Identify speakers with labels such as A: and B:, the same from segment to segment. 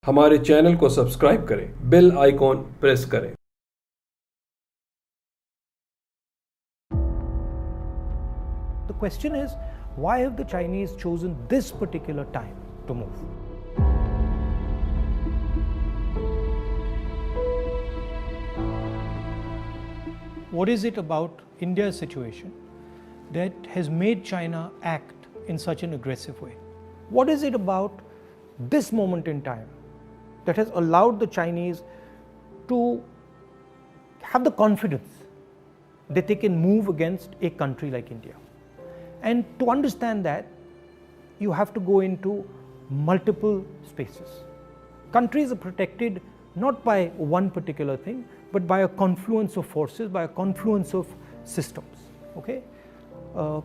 A: हमारे चैनल को सब्सक्राइब करें, बेल आइकॉन प्रेस करें।
B: The question is, why have the Chinese chosen this particular time to move? What is it about India's situation that has made China act in such an aggressive way? What is it about this moment in time that has allowed the Chinese to have the confidence that they can move against a country like India? And to understand that, you have to go into multiple spaces. Countries are protected not by one particular thing, but by a confluence of forces, by a confluence of systems. Okay,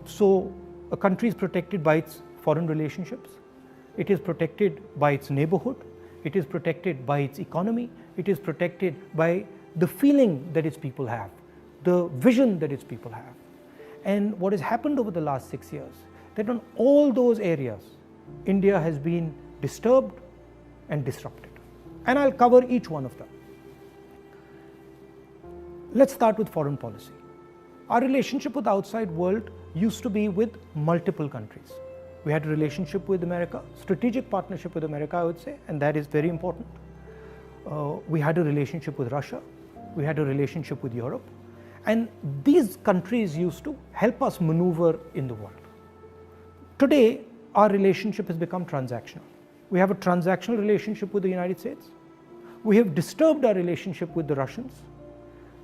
B: so a country is protected by its foreign relationships. It is protected by its neighborhood. It is protected by its economy. It is protected by the feeling that its people have, the vision that its people have. And what has happened over the last 6 years, that on all those areas, India has been disturbed and disrupted. And I'll cover each one of them. Let's start with foreign policy. Our relationship with the outside world used to be with multiple countries. We had a relationship with America, strategic partnership with America, I would say, and that is very important. We had a relationship with Russia. We had a relationship with Europe. And these countries used to help us maneuver in the world. Today, our relationship has become transactional. We have a transactional relationship with the United States. We have disturbed our relationship with the Russians.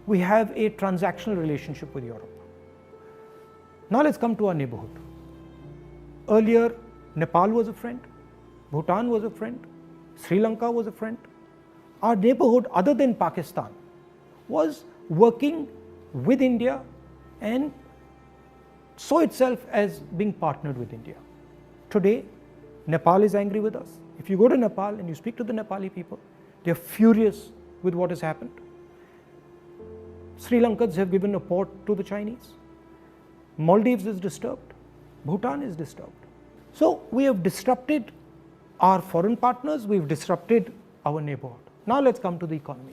B: We have a transactional relationship with Europe. Now let's come to our neighborhood. Earlier, Nepal was a friend, Bhutan was a friend, Sri Lanka was a friend. Our neighborhood, other than Pakistan, was working with India and saw itself as being partnered with India. Today, Nepal is angry with us. If you go to Nepal and you speak to the Nepali people, they are furious with what has happened. Sri Lankans have given a port to the Chinese. Maldives is disturbed. Bhutan is disturbed. So we have disrupted our foreign partners, we've disrupted our neighborhood. Now let's come to the economy.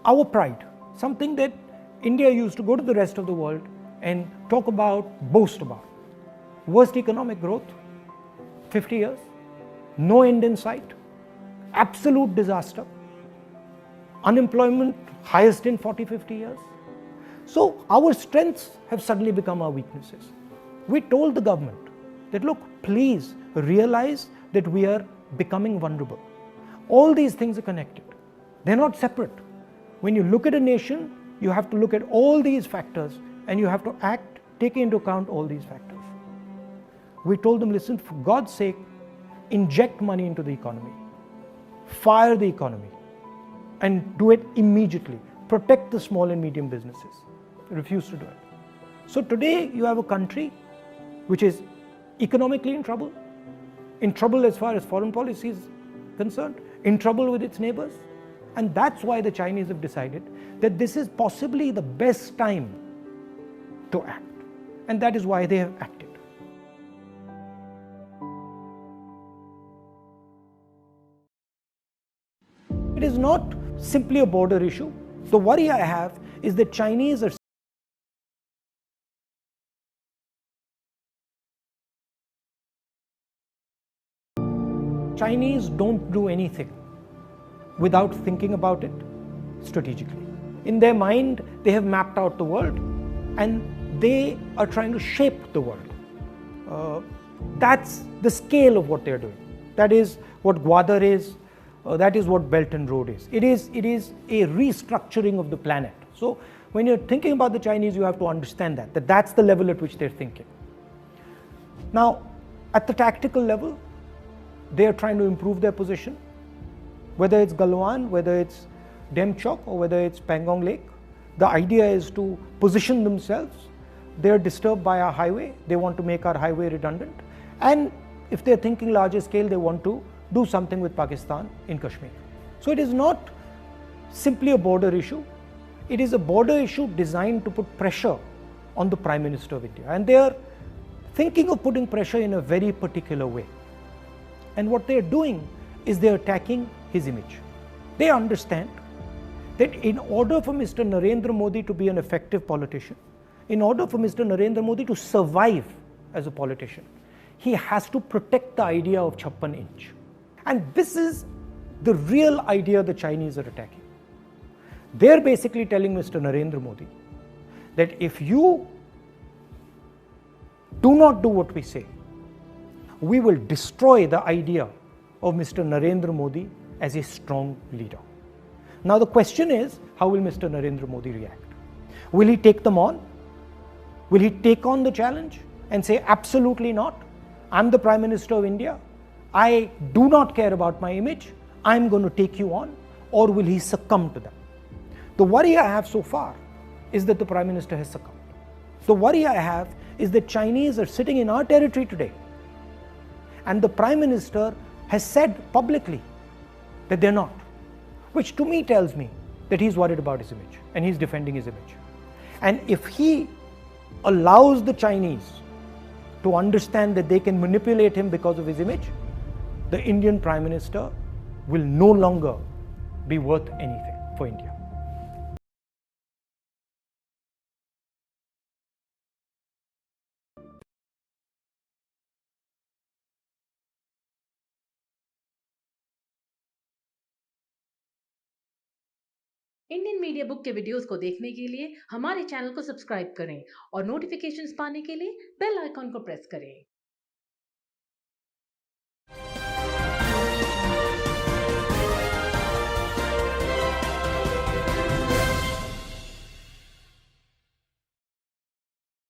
B: Our pride, something that India used to go to the rest of the world and talk about, boast about. Worst economic growth, 50 years, no end in sight, absolute disaster, unemployment highest in 40-50 years. So our strengths have suddenly become our weaknesses. We told the government that, look, please realize that we are becoming vulnerable. All these things are connected. They're not separate. When you look at a nation, you have to look at all these factors and you have to act, taking into account all these factors. We told them, listen, for God's sake, inject money into the economy, fire the economy, and do it immediately. Protect the small and medium businesses. They refused to do it. So today you have a country which is economically in trouble as far as foreign policy is concerned, in trouble with its neighbors. And that's why the Chinese have decided that this is possibly the best time to act. And that is why they have acted. It is not simply a border issue. The worry I have is that Chinese are Chinese don't do anything without thinking about it strategically. In their mind, they have mapped out the world and they are trying to shape the world. That's the scale of what they're doing. That is what Gwadar is. That is what Belt and Road is. It is a restructuring of the planet. So when you're thinking about the Chinese, you have to understand that that's the level at which they're thinking. Now, at the tactical level, they are trying to improve their position, whether it's Galwan, whether it's Demchok, or whether it's Pangong Lake. The idea is to position themselves. They are disturbed by our highway. They want to make our highway redundant. And if they're thinking larger scale, they want to do something with Pakistan in Kashmir. So it is not simply a border issue. It is a border issue designed to put pressure on the Prime Minister of India. And they are thinking of putting pressure in a very particular way. And what they are doing is they're attacking his image. They understand that in order for Mr. Narendra Modi to be an effective politician, in order for Mr. Narendra Modi to survive as a politician, he has to protect the idea of 56 inch. And this is the real idea the Chinese are attacking. They're basically telling Mr. Narendra Modi that if you do not do what we say, we will destroy the idea of Mr. Narendra Modi as a strong leader. Now the question is, how will Mr. Narendra Modi react? Will he take them on? Will he take on the challenge and say, absolutely not, I'm the Prime Minister of India, I do not care about my image, I'm going to take you on? Or will he succumb to them? The worry I have so far is that the Prime Minister has succumbed. The worry I have is that Chinese are sitting in our territory today, and the Prime Minister has said publicly that they're not, which to me tells me that he's worried about his image and he's defending his image. And if he allows the Chinese to understand that they can manipulate him because of his image, the Indian Prime Minister will no longer be worth anything for India.
C: Indian media book के videos को देखने के लिए हमारे channel को subscribe करें और notifications पाने के लिए बेल आइकॉन को प्रेस करें।